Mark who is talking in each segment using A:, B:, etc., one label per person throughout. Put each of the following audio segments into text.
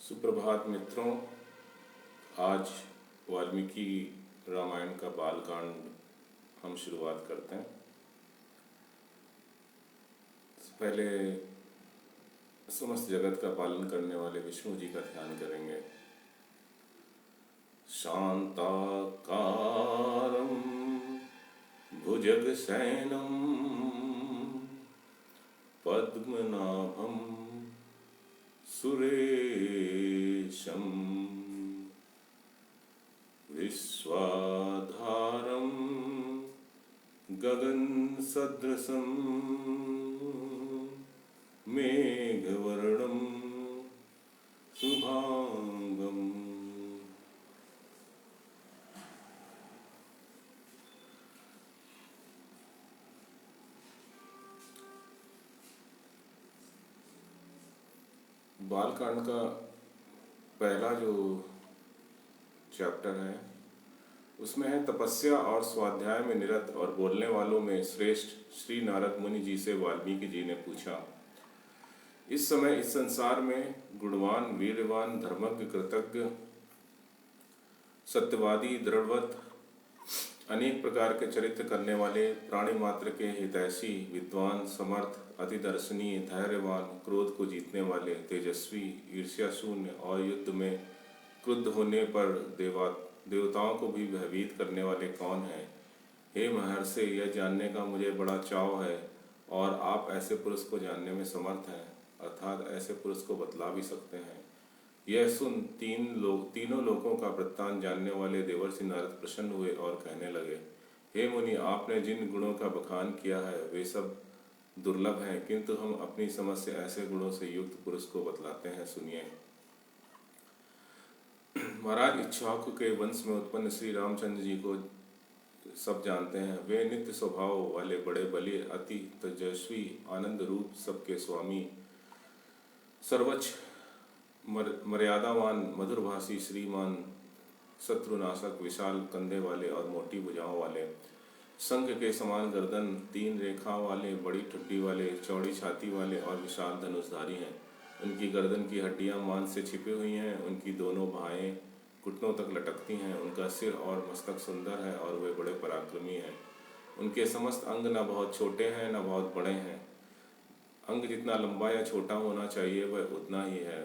A: सुप्रभात मित्रों। आज वाल्मीकि रामायण का बालकांड हम शुरुआत करते हैं। पहले समस्त जगत का पालन करने वाले विष्णु जी का ध्यान करेंगे। शांताकारं भुजगशयनं पद्मनाभं सुरेशं विश्वाधारं गगनसदृशं मेघवर्णं शुभांगं। बालकांड का पहला जो चैप्टर है उसमें है तपस्या और स्वाध्याय में निरत और बोलने वालों में श्रेष्ठ श्री नारद मुनि जी से वाल्मीकि जी ने पूछा, इस समय इस संसार में गुणवान, वीरवान, धर्मज्ञ, कृतज्ञ, सत्यवादी, दृढ़व्रत, अनेक प्रकार के चरित्र करने वाले, प्राणी मात्र के हितैषी, विद्वान, समर्थ, अतिदर्शनीय, धैर्यवान, क्रोध को जीतने वाले, तेजस्वी, ईर्ष्या शून्य और युद्ध में क्रुद्ध होने पर देवताओं को भी भयभीत करने वाले कौन हैं? हे महर्षि, यह जानने का मुझे बड़ा चाव है और आप ऐसे पुरुष को जानने में समर्थ हैं, अर्थात ऐसे पुरुष को बतला भी सकते हैं। यह सुन तीनों लोकों का वृत्तांत जानने वाले देवर्षि नारद प्रसन्न हुए और कहने लगे, हे मुनि, आपने जिन गुणों का बखान किया है वे सब दुर्लभ हैं, किंतु हम अपनी समझ से ऐसे गुणों से युक्त पुरुष को बतलाते हैं, सुनिए। महाराज, इक्ष्वाकु के वंश में उत्पन्न श्री रामचंद्र जी को सब जानते हैं। वे नित्य स्वभाव वाले, बड़े बली, अति तेजस्वी, आनंद रूप, सबके स्वामी, सर्वोच्च मर्यादावान, मधुरभाषी, श्रीमान, शत्रुनाशक, विशाल कंधे वाले और मोटी भुजाओं वाले, शंख के समान गर्दन, 3 रेखा वाले, बड़ी ठुड्डी वाले, चौड़ी छाती वाले और विशाल धनुषधारी हैं। उनकी गर्दन की हड्डियां मांस से छिपी हुई हैं, उनकी दोनों बाहें घुटनों तक लटकती हैं, उनका सिर और मस्तक सुंदर है और वे बड़े पराक्रमी हैं। उनके समस्त अंग न बहुत छोटे हैं न बहुत बड़े हैं। अंग जितना लंबा या छोटा होना चाहिए वह उतना ही है।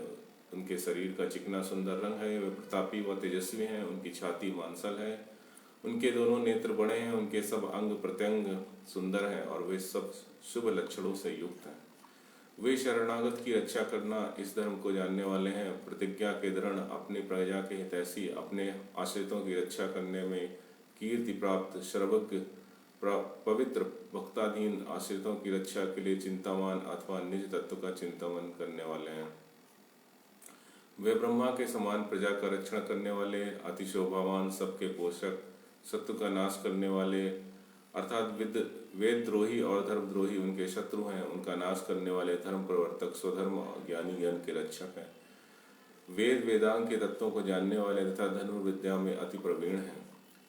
A: उनके शरीर का चिकना सुंदर रंग है, वे प्रतापी व तेजस्वी हैं। उनकी छाती मांसल है, उनके दोनों नेत्र बड़े हैं, उनके सब अंग प्रत्यंग सुंदर हैं और वे सब शुभ लक्षणों से युक्त हैं। वे शरणागत की रक्षा करना, इस धर्म को जानने वाले हैं, प्रतिज्ञा के दृढ़, अपनी प्रजा के हितैषी, अपने आश्रितों की रक्षा करने में कीर्ति प्राप्त, सर्वज्ञ, पवित्र, भक्ताधीन, आश्रितों की रक्षा के लिए चिंतावान अथवा निज तत्व का चिंतन करने वाले हैं। वे ब्रह्मा के समान प्रजा का रक्षण करने वाले, अतिशोभावान, सबके पोषक, शत्रु का नाश करने वाले, अर्थात वेदद्रोही और धर्मद्रोही उनके शत्रु हैं, उनका नाश करने वाले, धर्म प्रवर्तक, स्वधर्म ज्ञानी ज्ञान के रक्षक हैं। वेद वेदांग के तत्वों को जानने वाले तथा धनुर्विद्या में अति प्रवीण हैं।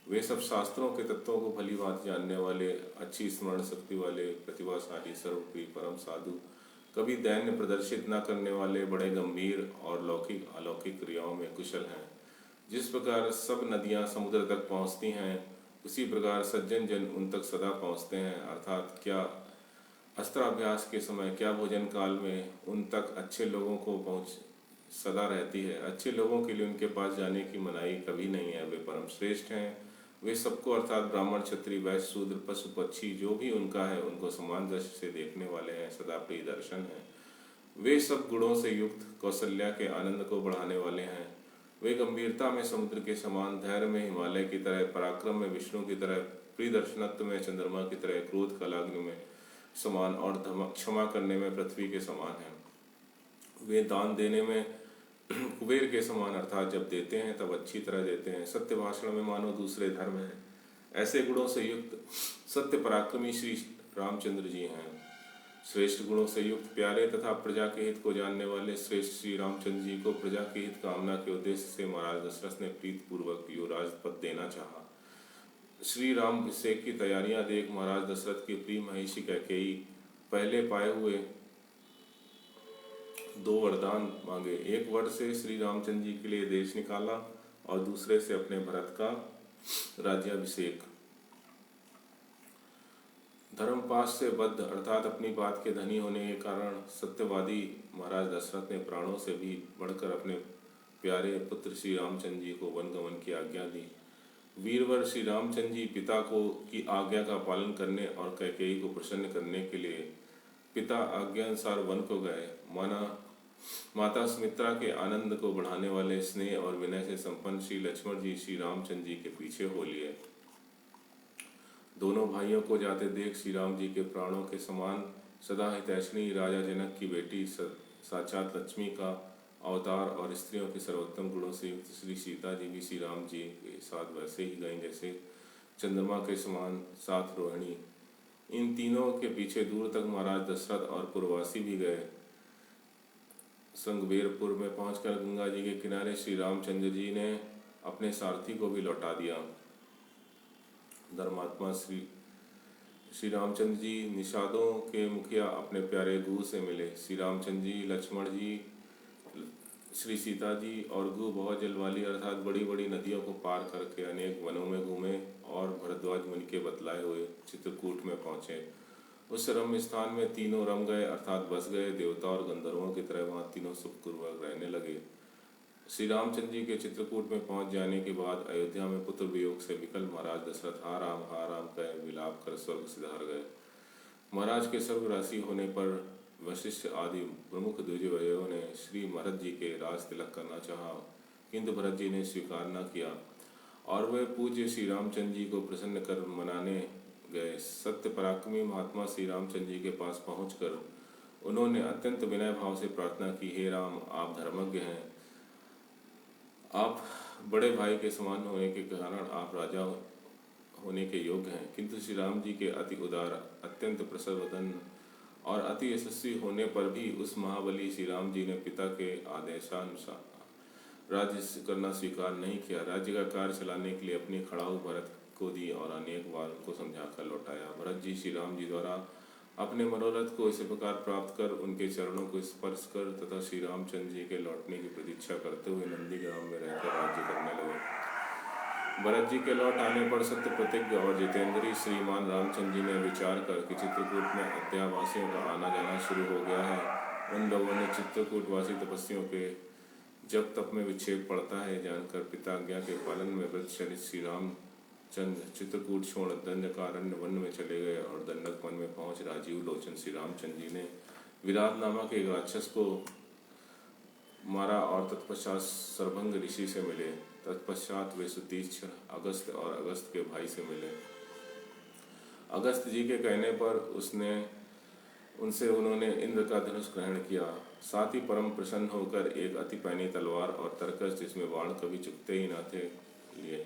A: वे सब शास्त्रों के तत्वों को भली बात जानने वाले, अच्छी स्मरण शक्ति वाले, प्रतिभाशाली, सर्वप्रिय, परम साधु, कभी दैन्य प्रदर्शित न करने वाले, बड़े गंभीर और लौकिक अलौकिक क्रियाओं में कुशल हैं। जिस प्रकार सब नदियां समुद्र तक पहुँचती हैं, उसी प्रकार सज्जन जन उन तक सदा पहुँचते हैं, अर्थात क्या अस्त्राभ्यास के समय, क्या भोजन काल में उन तक अच्छे लोगों को पहुँच सदा रहती है। अच्छे लोगों के लिए उनके पास जाने की मनाही कभी नहीं है। वे परम श्रेष्ठ हैं। वे सबको अर्थात ब्राह्मण, क्षत्रिय, वैश्य, शूद्र, पशु पक्षी जो भी उनका है उनको समान दृष्टि से देखने वाले हैं, सदा प्रिय दर्शन हैं। वे सब गुणों से युक्त, कौशल्या के आनंद को बढ़ाने वाले हैं। वे गंभीरता में समुद्र के समान, धैर्य में हिमालय की तरह, पराक्रम में विष्णु की तरह, प्रिय दर्शनत्व में चंद्रमा की तरह, क्रोध कालाग्नि में समान और क्षमा करने में पृथ्वी के समान हैं। वे दान देने में कुबेर के समान, अर्थात जब देते हैं तब अच्छी तरह देते हैं। सत्य भाषण में मानो दूसरे धर्म है। ऐसे गुणों से युक्त सत्य पराक्रमी श्री रामचंद्र जी हैं। श्रेष्ठ गुणों से युक्त, प्यारे तथा प्रजा के हित को जानने वाले श्रेष्ठ श्री रामचंद्र जी को प्रजा के हित कामना के उद्देश्य से महाराज दशरथ ने प्रीत पूर्वक युवराज पद देना चाहा। श्री राम अभिषेक की तैयारियां देख महाराज दशरथ की प्रिय महिषी कैकेयी पहले पाए हुए दो वरदान मांगे। एक वर से श्री रामचंद्र जी के लिए देश निकाला और दूसरे से अपने भरत का राज्याभिषेक। धर्मपाश से बद्ध अर्थात अपनी बात के धनी होने के कारण सत्यवादी महाराज दशरथ ने प्राणों से भी बढ़कर अपने प्यारे पुत्र श्री रामचंद्र जी को वन गमन की आज्ञा दी। वीरवर श्री रामचंद्र जी पिता को की आज्ञा का पालन करने और कैकेयी को प्रसन्न करने के लिए पिता आज्ञा अनुसार वन को गए। माता सुमित्रा के आनंद को बढ़ाने वाले स्नेह और विनय से संपन्न श्री लक्ष्मण जी श्री रामचंद्र जी के पीछे हो लिए। दोनों भाइयों को जाते देख श्री राम जी के प्राणों के समान सदा हितैषिणी राजा जनक की बेटी साक्षात लक्ष्मी का अवतार और स्त्रियों के सर्वोत्तम गुणों से युक्त श्री सीता जी भी श्री राम जी के साथ वैसे ही गईं जैसे चंद्रमा के समान साथ रोहिणी। इन तीनों के पीछे दूर तक महाराज दशरथ और पुरवासी भी गए। संगबेरपुर में पहुंचकर गंगा जी के किनारे श्री रामचंद्र जी ने अपने सारथी को भी लौटा दिया। धर्मात्मा श्री रामचंद्र जी निषादों के मुखिया अपने प्यारे गुरु से मिले। श्री रामचंद्र जी, लक्ष्मण जी, श्री सीता जी और गु बहुत जल वाली अर्थात बड़ी बड़ी नदियों को पार करके अनेक वनों में घूमे और भरद्वाज मुनि के बतलाए हुए चित्रकूट में पहुँचे। उस रम्य स्थान में तीनों रम गए अर्थात बस गए। देवता और गंधर्वों की तरह वहाँ तीनों सुखपूर्वक रहने लगे। श्री रामचंद्र जी के चित्रकूट में पहुंच जाने के बाद अयोध्या में पुत्र वियोग से विकल महाराज दशरथ हा राम कह विलाप कर स्वर्ग सिधार गए। महाराज के स्वर्गवासी होने पर वशिष्ठ आदि प्रमुख द्विजवयों ने श्री भरत जी के राज तिलक करना चाहा, किंतु भरत जी ने स्वीकार न किया और वे पूज्य श्री रामचंद्र जी को प्रसन्न कर मनाने गए। सत्य पराक्रमी महात्मा श्री रामचंद्र जी के पास पहुंचकर उन्होंने अत्यंत विनय भाव से प्रार्थना की, हे राम, आप धर्मज्ञ हैं, आप बड़े भाई के समान होने के कारण आप राजा होने के योग्य हैं, किंतु श्री राम जी के अति उदार, अत्यंत प्रसन्न और अति यशस्वी होने पर भी उस महाबली श्री राम जी ने पिता के आदेशानुसार राज्य करना स्वीकार नहीं किया। राज्य का कार्य चलाने के लिए अपनी खड़ाऊ भरत को दी और अनेक बार उनको समझाकर लौटाया। भरत जी श्री राम जी द्वारा अपने मनोरथ को इस प्रकार प्राप्त कर उनके चरणों को स्पर्श कर तथा श्री रामचंद्र जी के लौटने की प्रतीक्षा करते हुए नंदीग्राम में रहकर राज्य करने लगे। भरत जी के लौट आने पर सत्य प्रतिज्ञ और जितेंद्री श्रीमान रामचंद्र जी ने विचार कर कि चित्रकूट में अयोध्यावासियों का आना जाना शुरू हो गया है। उन लोगों ने चित्रकूटवासी तपस्वियों के जब तप में विक्षेप पड़ता है जानकर पिताज्ञा के पालन में व्रत चरित श्री रामचंद्र चित्रकूट छोड़ दंडकारण्य वन में चले गए और दंडक वन में पहुंच राजीव लोचन श्री रामचंद्र जी ने विराट नामक एक राक्षस को मारा और तत्पश्चात सर्वभंग ऋषि से मिले। तत्पश्चात वे सुतीक्ष्ण अगस्त और अगस्त के भाई से मिले। अगस्त जी के कहने पर उनसे उन्होंने इंद्र का धनुष ग्रहण किया। साथ ही परम प्रसन्न होकर एक अति पैनी तलवार और तरकस जिसमें बाण कभी चुकते ही न थे लिए।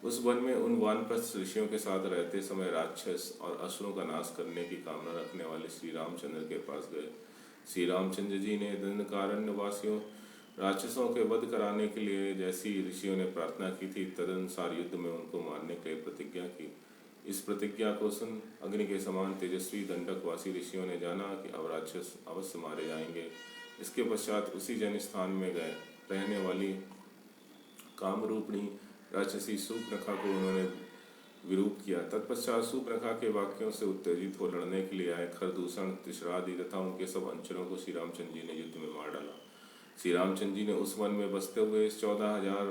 A: उस वन में उन वानप्रस्थ ऋषियों के साथ रहते समय राक्षस और असुरों का नाश करने की कामना रखने वाले श्री रामचंद्र के पास गए। श्री रामचंद्र जी ने दंडकारण्य वासियों राक्षसों के वध कराने के लिए जैसी ऋषियों ने प्रार्थना की थी तदनुसार युद्ध में उनको मारने के लिए प्रतिज्ञा की। इस प्रतिज्ञा को सुन अग्नि के समान तेजस्वी दंडकवासी ऋषियों ने जाना कि अब राक्षस अवश्य मारे जाएंगे। इसके पश्चात उसी जन स्थान में गए रहने वाली कामरूपिणी राक्षसी सूर्पनखा को उन्होंने विरूप किया। तत्पश्चात सूर्पनखा के वाक्यों से उत्तेजित हो लड़ने के लिए आए खरदूषण, तिश्रादि तथा उनके सब अंचलों को श्री रामचंद्र जी ने युद्ध में मार डाला। श्री रामचंद्र जी ने उस वन में बसते हुए 14,000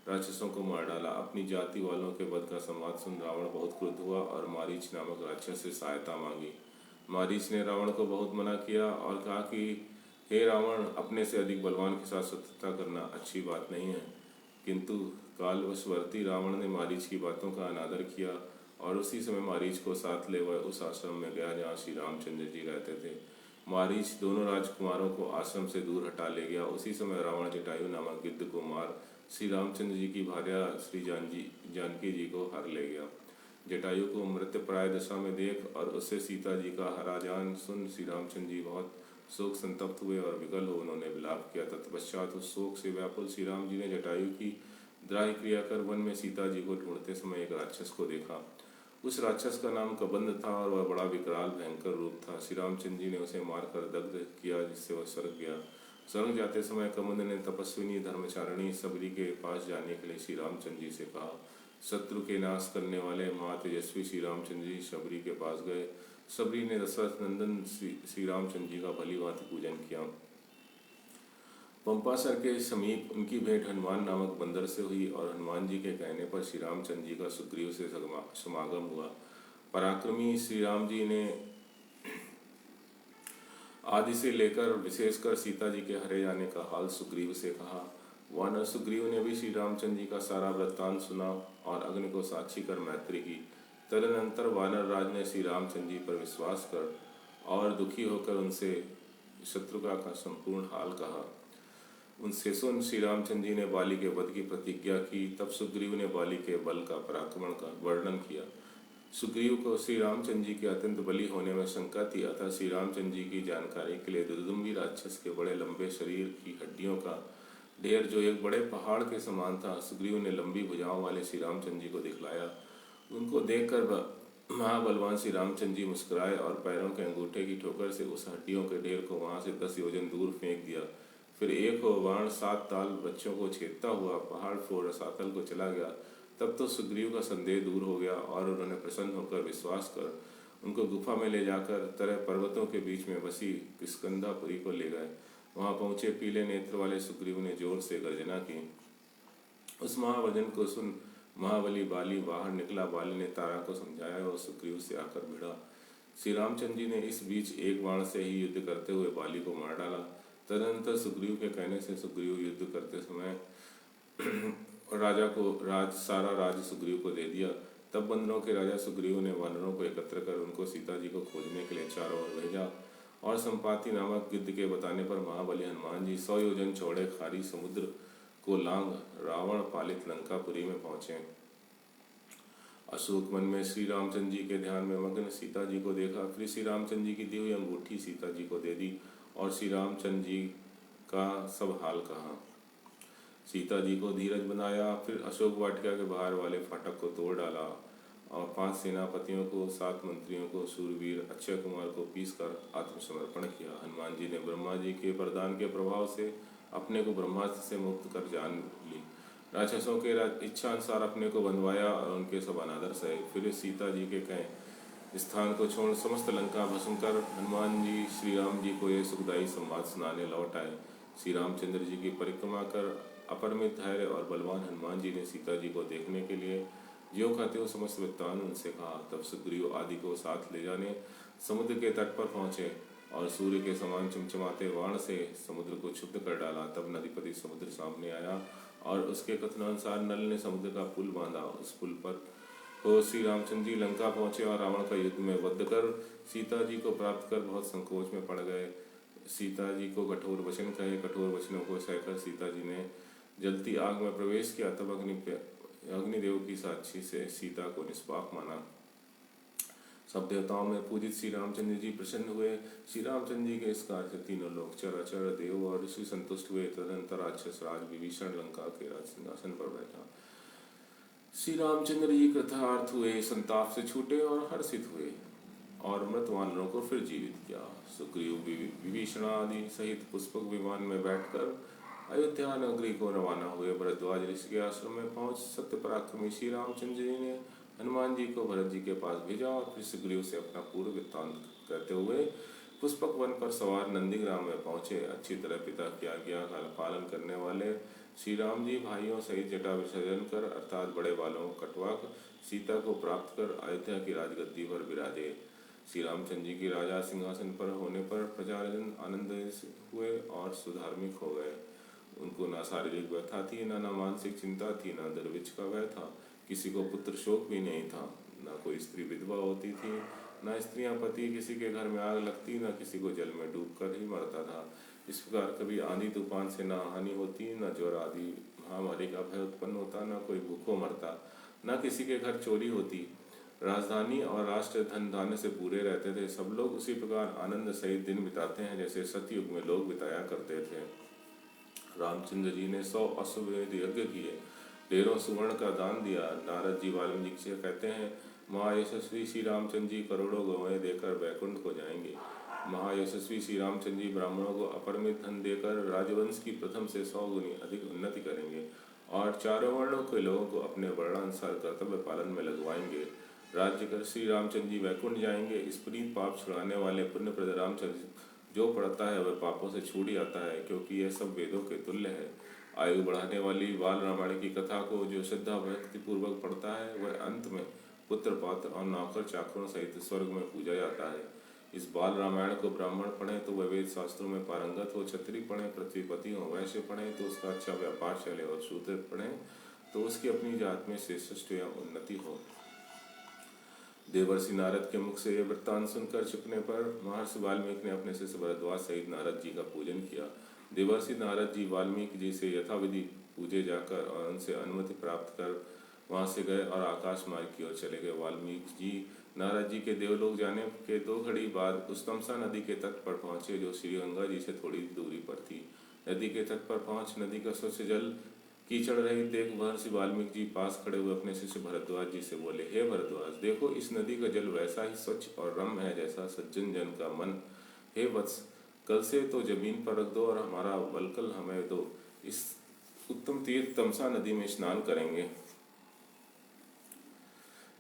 A: राक्षसों को मार डाला। अपनी जाति वालों के वध का संवाद सुन रावण बहुत क्रुद्ध हुआ और मारीच नामक राक्षस से सहायता मांगी। मारीच ने रावण को बहुत मना किया और कहा कि हे रावण, अपने से अधिक बलवान के साथ शत्रुता करना अच्छी बात नहीं है। किंतु कालवशवर्ती रावण ने मारीच की बातों का अनादर किया और उसी समय मारीच को साथ ले वह उस आश्रम में गया जहाँ श्री रामचंद्र जी रहते थे। मारीच दोनों राजकुमारों को आश्रम से दूर हटा ले गया। उसी समय रावण जटायु नामक गिद्ध को मार श्री रामचंद्र जी की भार्या श्री जानकी जी को हर ले गया। जटायु को मृत्यप्राय दशा में देख और उससे सीता जी का हरा जान सुन श्री रामचंद्र जी बहुत शोक संतप्त हुए और विकल हो उन्होंने विलाप किया। तत्पश्चात उस शोक से व्याकुल श्री राम जी ने जटायु की द्राहि क्रिया कर वन में सीता जी को ढूंढते समय एक राक्षस को देखा। उस राक्षस का नाम कबंध था और वह बड़ा विकराल भयंकर रूप था। श्री रामचंद्र जी ने उसे मारकर दग्ध किया, जिससे वह स्वर्ग गया। स्वर्ग जाते समय कबंध ने तपस्विनी धर्मचारिणी सबरी के पास जाने के लिए श्री रामचंद्र जी से कहा। शत्रु के नाश करने वाले महातेजस्वी श्री रामचंद्र जी सबरी के पास गए। सबरी ने दशरथ नंदन श्री रामचंद्र जी का भली भांति पूजन किया। पंपासर के समीप उनकी भेंट हनुमान नामक बंदर से हुई और हनुमान जी के कहने पर श्री रामचंद्र जी का सुग्रीव से समागम हुआ। पराक्रमी श्री राम जी ने आदि से लेकर विशेषकर सीता जी के हरे जाने का हाल सुग्रीव से कहा। वानर सुग्रीव ने भी श्री रामचंद्र जी का सारा वृत्तांत सुना और अग्नि को साक्षी कर मैत्री की। तदनंतर वानर राज ने श्री रामचंद्र जी पर विश्वास कर और दुखी होकर उनसे शत्रुघ्न का संपूर्ण हाल कहा। उनसे सुन श्री रामचंद्र जी ने बाली के वध की प्रतिज्ञा की। तब सुग्रीव ने बाली के बल का पराक्रमण का वर्णन किया। सुग्रीव को श्री रामचंद्र जी के अत्यंत बली होने में शंका थी, अतः श्री रामचंद्र जी की जानकारी के लिए दुदुम्बी राक्षस के बड़े लंबे शरीर की हड्डियों का ढेर, जो एक बड़े पहाड़ के समान था, सुग्रीव ने लंबी भुजाओं वाले श्री रामचंद्र जी को दिखलाया। उनको देखकर महाबलवान श्री रामचंद्र जी मुस्कुराए और पैरों के अंगूठे की ठोकर से उस हड्डियों के ढेर को वहां से 10 योजन दूर फेंक दिया। फिर एक बाण 7 ताल बच्चों को छेदता हुआ पहाड़ फोड़ रसातल को चला गया। तब तो सुग्रीव का संदेह दूर हो गया और उन्होंने प्रसन्न होकर विश्वास कर उनको गुफा में ले जाकर तरह पर्वतों के बीच में बसी किष्किंधापुरी को ले गए। वहां पहुंचे पीले नेत्र वाले सुग्रीव ने जोर से गर्जना की। उस महावचन को सुन महाबली बाली बाहर निकला। बाली ने तारा को समझाया और सुग्रीव से आकर भिड़ा। श्री रामचंद्र जी ने इस बीच एक बाण से ही युद्ध करते हुए बाली को मार डाला। तदनंतर सुग्रीव के कहने से सुग्रीव युद्ध करते समय राजा को सारा राज सुग्रीव को दे दिया। तब बंदरों के राजा सुग्रीव ने वानरों को एकत्र कर उनको सीता जी को खोजने के लिए चारों ओर भेजा और संपाति नामक गिद्ध के बताने पर महाबली हनुमान जी 100 योजन चौड़े खारी समुद्र को लांग रावण पालित लंकापुरी में पहुंचे। अशोक वन में श्री रामचंद्र जी के ध्यान में मग्न सीता जी को देखा। फिर श्री रामचंद्र जी की दी हुई अंगूठी सीता जी को दे दी और श्री रामचंद्र जी का सब हाल कहा। सीता जी को धीरज बनाया। फिर अशोक वाटिका के बाहर वाले फाटक को तोड़ डाला और 5 सेनापतियों को, 7 मंत्रियों को, शूरवीर अक्षय कुमार को पीस कर आत्मसमर्पण किया। हनुमान जी ने ब्रह्मा जी के वरदान के प्रभाव से अपने को ब्रह्मास्त्र से मुक्त कर जान ली। राक्षसों के इच्छा अनुसार अपने को बंधवाया और उनके सब अनादर सहे। फिर सीता जी के कहे स्थान को छोड़ समस्त लंका भस्म कर हनुमान जी श्री राम जी को यह सुखदायी संवाद सुनाने लौट आए। श्री रामचंद्र जी की परिक्रमा कर अपरिमित धैर्य और बलवान हनुमान जी ने सीता जी को देखने के लिए ज्यों का त्यों समस्त वृत्तांत उनसे कहा। तब सुग्रीव आदि को साथ ले जाने समुद्र के तट पर पहुंचे और सूर्य के समान चमचमाते बाण से समुद्र को क्षुब्ध कर डाला। तब नदीपति समुद्र सामने आया और उसके कथनानुसार नल ने समुद्र का पुल बांधा। उस पुल पर तो श्री रामचंद्र जी लंका पहुंचे और रावण का युद्ध में वध कर सीता जी को प्राप्त कर बहुत संकोच में पड़ गए। सीता जी को कठोर वचन कहे। कठोर वचनों को सहकर सीता जी ने जलती आग में प्रवेश किया। तब अग्निदेव की साक्षी से सीता को निष्पाप माना। सब देवताओं में पूजित श्री रामचंद्र जी प्रसन्न हुए। श्री रामचंद्र जी के इस कार्य से तीनों लोग चराचर देव और ऋषि संतुष्ट हुए। तदनंतर राक्षस राज विभीषण लंका के राज सिंहासन पर बैठा। श्री रामचंद्र जी कृतार्थ हुए, संताप से छूटे और हर्षित हुए और मृत वानरों को फिर जीवित किया। सुग्रीव विभीषण आदि सहित पुष्पक विमान में बैठकर अयोध्या नगरी को रवाना हुए। भरद्वाज ऋषि के आश्रम में पहुंच सत्य पराक्रमी श्री रामचंद्र जी ने हनुमान जी को भरत जी के पास भेजा और फिर सुग्रीव से अपना पूर्व वृत्तांत कहते हुए पुष्पक वन पर सवार नंदीग्राम में पहुंचे। अच्छी तरह पिता की आज्ञा का पालन करने वाले श्री राम जी भाइयों सहित जटा विसर्जन कर अर्थात बड़े बालों को कटवा सीता को प्राप्त कर अयोध्या की राजगद्दी पर विराजे। श्री रामचंद्र जी की राजा सिंहासन पर होने पर प्रजाजन आनंदित हुए और सुधार्मिक हो गए। उनको ना शारीरिक व्यथा थी, ना मानसिक चिंता थी, ना दुर्भिक्ष का भय था। किसी को पुत्र शोक भी नहीं था, ना कोई स्त्री विधवा होती थी, ना स्त्रियां पति किसी के घर में आग लगती, ना किसी को जल में डूबकर ही मरता था। इस प्रकार कभी आंधी तूफान से ना हानि होती, ना ज्वर आदि महामारी का भय उत्पन्न होता, ना कोई भूखों मरता, ना किसी के घर चोरी होती। राजधानी और राष्ट्र धन धान्य से पूरे रहते थे। सब लोग उसी प्रकार आनंद सहित दिन बिताते हैं जैसे सतयुग में लोग बिताया करते थे। रामचंद्र जी ने 100 अश्वमेध यज्ञ किए, ढेरों सुवर्ण का दान दिया। नारद जी वाल्मीकि से कहते हैं, महायशस्वी श्री रामचंद्र जी करोड़ों गौएं देकर वैकुंठ को जाएंगे। महायशस्वी श्री रामचंद्र जी ब्राह्मणों को अपरिमित धन देकर राजवंश की प्रथम से 100 गुनी अधिक उन्नति करेंगे और चारों वर्णों के लोगों को अपने वर्णानुसार कर्तव्य पालन में लगवाएंगे। राज्य कर श्री रामचंद्र जी वैकुंठ जाएंगे। इस पुनीत पाप छुड़ाने वाले पुण्यप्रद रामचंद्र जो पढ़ता है वह पापों से छूट जाता है, क्योंकि यह सब वेदों के तुल्य है। आयु बढ़ाने वाली बाल रामायण की कथा को जो श्रद्धा भक्ति पूर्वक पढ़ता है वह अंत में पुत्र पात्र और नौकर चाकरों सहित स्वर्ग में पूजा जाता है। इस बाल रामायण को ब्राह्मण पढ़े तो वह वेद शास्त्रों में पारंगत हो, क्षत्रिय पढ़े पृथ्वीपति हो, वैश्य पढ़े तो उसका अच्छा व्यापार चले और शूद्र पढ़े तो उसकी अपनी जात में श्रेष्ठ या उन्नति हो। देवर्षि नारद के मुख से यह वृत्तांत सुनकर चुकने पर महर्षि वाल्मीकि ने अपने शिष्य भरद्वाज सहित नारद जी का पूजन किया। देवर्षि नारद जी वाल्मीकि जी से यथाविधि पूजे जाकर और उनसे अनुमति प्राप्त कर वहां से गए और आकाश मार्ग की ओर चले गए। वाल्मीकि जी नारद जी के देवलोक जाने के 2 घड़ी बाद उस तमसा नदी के तट पर पहुंचे जो श्री गंगा जी से थोड़ी दूरी पर थी। नदी के तट पर पहुंच नदी का स्वच्छ जल कीचड़ रहित देख महर्षि वाल्मीकि जी पास खड़े हुए अपने शिष्य भरद्वाज जी से बोले, हे भरद्वाज, देखो इस नदी का जल वैसा ही स्वच्छ और रम्य है जैसा सज्जन जन का मन। हे वत्स, कल से तो जमीन पर रख दो और हमारा वल्कल हमें दो। इस उत्तम तीर्थ तमसा नदी में स्नान करेंगे।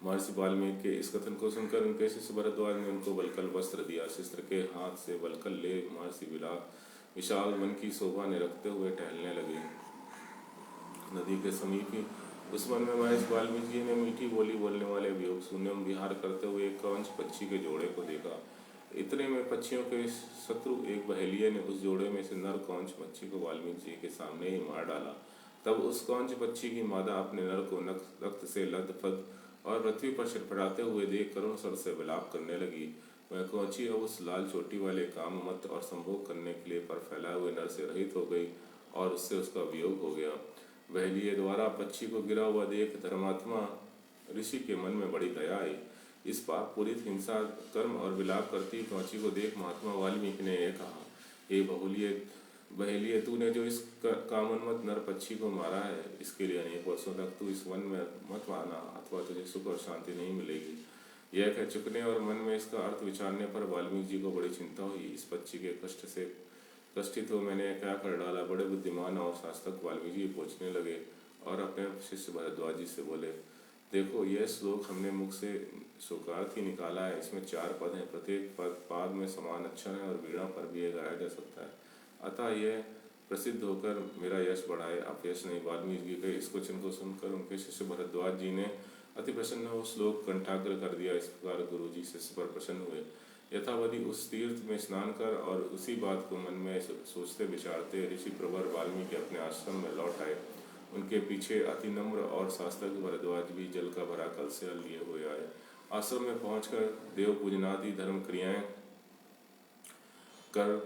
A: महर्षि वाल्मीकि के इस कथन को सुनकर उनके शिष्य भरद्वाज ने उनको वल्कल वस्त्र दिया। शिष्य के हाथ से वल्कल ले महर्षि विशाल वन की शोभा निरखते हुए टहलने लगे। नदी के समीप ही उस वन में महर्षि वाल्मीकि जी ने मीठी बोली बोलने वाले वियोग शून्य विहार करते हुए एक क्रौंच पक्षी के जोड़े को देखा। इतने में पक्षियों के शत्रु एक बहेलिये ने उस जोड़े में से नर क्रौंच पक्षी को वाल्मीकि जी के सामने ही मार डाला। तब उस क्रौंच पक्षी की मादा अपने नर को रक्त से लथपथ और पृथ्वी पर छिटपटाते हुए देख करुण स्वर से विलाप करने लगी। वह क्रौंची अब उस लाल चोटी वाले काम मत और संभोग करने के लिए पर फैलाए हुए नर से रहित हो गई और उससे उसका वियोग हो गया। बहेलिये द्वारा पक्षी को गिरा हुआ देख धर्मात्मा ऋषि के मन में बड़ी दया आई। इस पाप पूरित हिंसा कर्म और विलाप करती क्रौंची को देख महात्मा वाल्मीकि ने यह कहा, हे बहेलिये, तूने जो इस कामोन्मत्त नर पक्षी को मारा है, इसके लिए अनेक वर्षों तक तू इस वन में मत आना अथवा तुझे सुख और शांति नहीं मिलेगी। यह कह चुकने और मन में इसका अर्थ विचारने पर वाल्मीकि जी को बड़ी चिंता हुई। इस पक्षी के कष्ट से कष्टित हो मैंने क्या कर डाला। बड़े बुद्धिमान और शास्त्रक वाल्मीकि जी पूछने लगे और अपने शिष्य भरद्वाज जी से बोले, देखो यह श्लोक हमने मुख से शोकार्थ ही निकाला है। इसमें 4 पद हैं, प्रत्येक पाद में समान अक्षर है और वीणा पर भी यह गाया जा सकता है। अतः यह प्रसिद्ध होकर मेरा यश बढ़ाए, अपयश नहीं। वाल्मीकि जी के इस वचन को सुनकर उनके शिष्य भरद्वाज जी ने अति प्रसन्न हो श्लोक कंठाग्र कर दिया। इस प्रकार गुरु जी शिष्य पर प्रसन्न हुए। यथावधि उस तीर्थ में स्नान कर और उसी बात को मन में सोचते विचारते ऋषि प्रवर वाल्मीकि अपने आश्रम में लौट आए। उनके पीछे अति नम्र और शास्त्रज्ञ भरद्वाज भी जल का भरा कलश लिए हुए आए। आश्रम में पहुंचकर देव पूजनादि धर्म क्रियाएं कर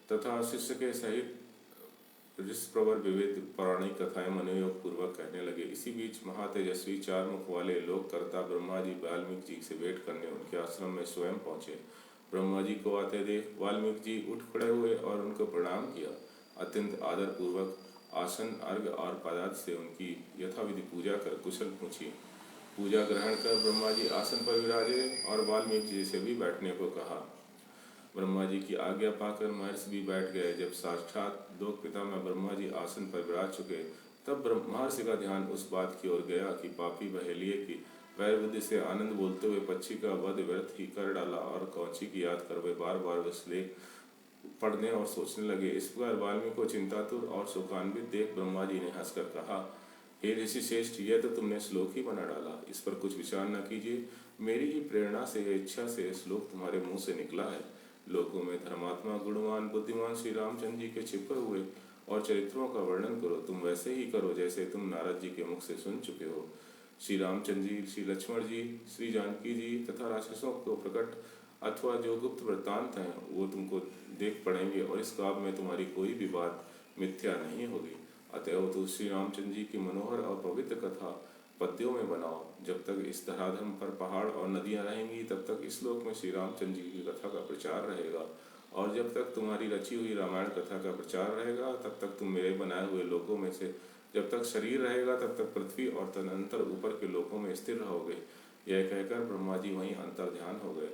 A: तथा शिष्य के सहित ऋषि प्रवर विविध पौराणिक कथाएं मनोयोग पूर्वक कहने लगे। इसी बीच महातेजस्वी 4 मुख वाले लोककर्ता ब्रह्मा जी वाल्मीकि जी से भेंट करने उनके आश्रम में स्वयं पहुंचे। ब्रह्मा जी को आते देख वाल्मीकि जी उठ खड़े हुए और उनको प्रणाम किया। अत्यंत आदर पूर्वक आसन अर्घ और पदार्थ से उनकी यथाविधि पूजा कर कुशल पूछी। पूजा ग्रहण कर ब्रह्मा जी आसन पर विराजे और वाल्मीकि जी से भी बैठने को कहा। ब्रह्मा जी की आज्ञा पाकर महर्षि भी बैठ गए। जब साक्षात लोक पिता में ब्रह्मा जी आसन पर विराज चुके तब महर्षि का ध्यान उस बात की ओर गया कि पापी बहेलिये की वैर बुद्धि से आनंद बोलते हुए पक्षी का वध व्यर्थ ही कर डाला और क्रौंची की याद कर वे बार बार उस लेख पढ़ने और सोचने लगे। इस प्रकार वाल्मीकि को चिंतातुर और शोकान्वित देख ब्रह्मा जी ने हंसकर कहा, हे ऋषि श्रेष्ठ, यह तो तुमने श्लोक ही बना डाला। इस पर कुछ विचार न कीजिए। मेरी ही प्रेरणा से इच्छा से श्लोक तुम्हारे मुंह से निकला है। लोकों में धर्मात्मा गुणवान बुद्धिमान श्री रामचंद्र जी के छिपे हुए और चरित्रों का वर्णन करो। तुम वैसे ही करो जैसे तुम नारद जी के मुख से सुन चुके हो। श्री रामचंद्र जी, श्री लक्ष्मण जी, श्री जानकी जी तथा राक्षसों को प्रकट अथवा जो गुप्त वृत्तांत हैं वो तुमको देख पड़ेंगे और इस काव्य में तुम्हारी कोई भी बात मिथ्या नहीं होगी। अतएव तो श्री रामचंद्र जी की मनोहर और पवित्र कथा पद्यों में बनाओ। जब तक इस धराधम पर पहाड़ और नदियां रहेंगी तब तक इस लोक में श्री रामचंद्र जी की कथा का प्रचार रहेगा और जब तक तुम्हारी रची हुई रामायण कथा का प्रचार रहेगा तब तक तुम मेरे बनाए हुए लोकों में से जब तक शरीर रहेगा तब तक पृथ्वी और तदनंतर ऊपर के लोकों में स्थिर रहोगे। यह कहकर ब्रह्मा जी वहीं अंतर्ध्यान हो गए।